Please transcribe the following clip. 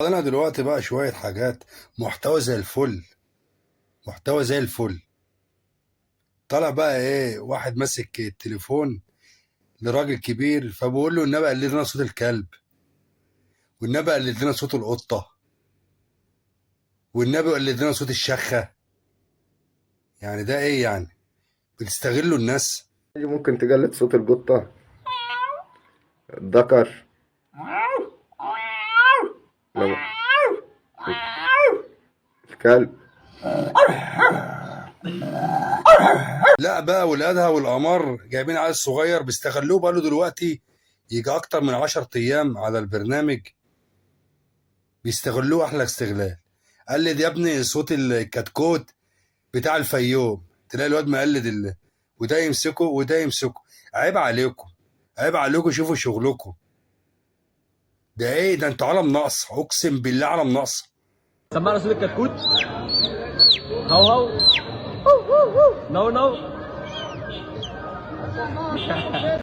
انا دلوقتي بقى شوية حاجات، محتوى زي الفل. محتوى زي الفل. طلع بقى ايه، واحد ماسك التليفون لراجل كبير، فبقول له النبي قلد لنا صوت الكلب، والنبي قلد لنا صوت القطة، والنبي قلد لنا صوت الشخة. يعني ده ايه يعني؟ بتستغلوا الناس. ممكن تجلد صوت القطة، الذكر، لو الكلب. لا بقى، ولادها والقمر جايبين عيل صغير بيستغلوه بقى له دلوقتي يجي اكتر من 10 ايام على البرنامج. بيستغلوه احلى استغلال. قلد يا ابني صوت الكتكوت بتاع الفيوم، تلاقي الواد مقلد وده يمسكه وده يمسكه. عيب عليكم. عيب عليكم، شوفوا شغلكم. ده ايه ده؟ انتوا عالم ناقص، اقسم بالله عالم ناقص. سمعنا صوت الكتكوت. هو هو. نو نو.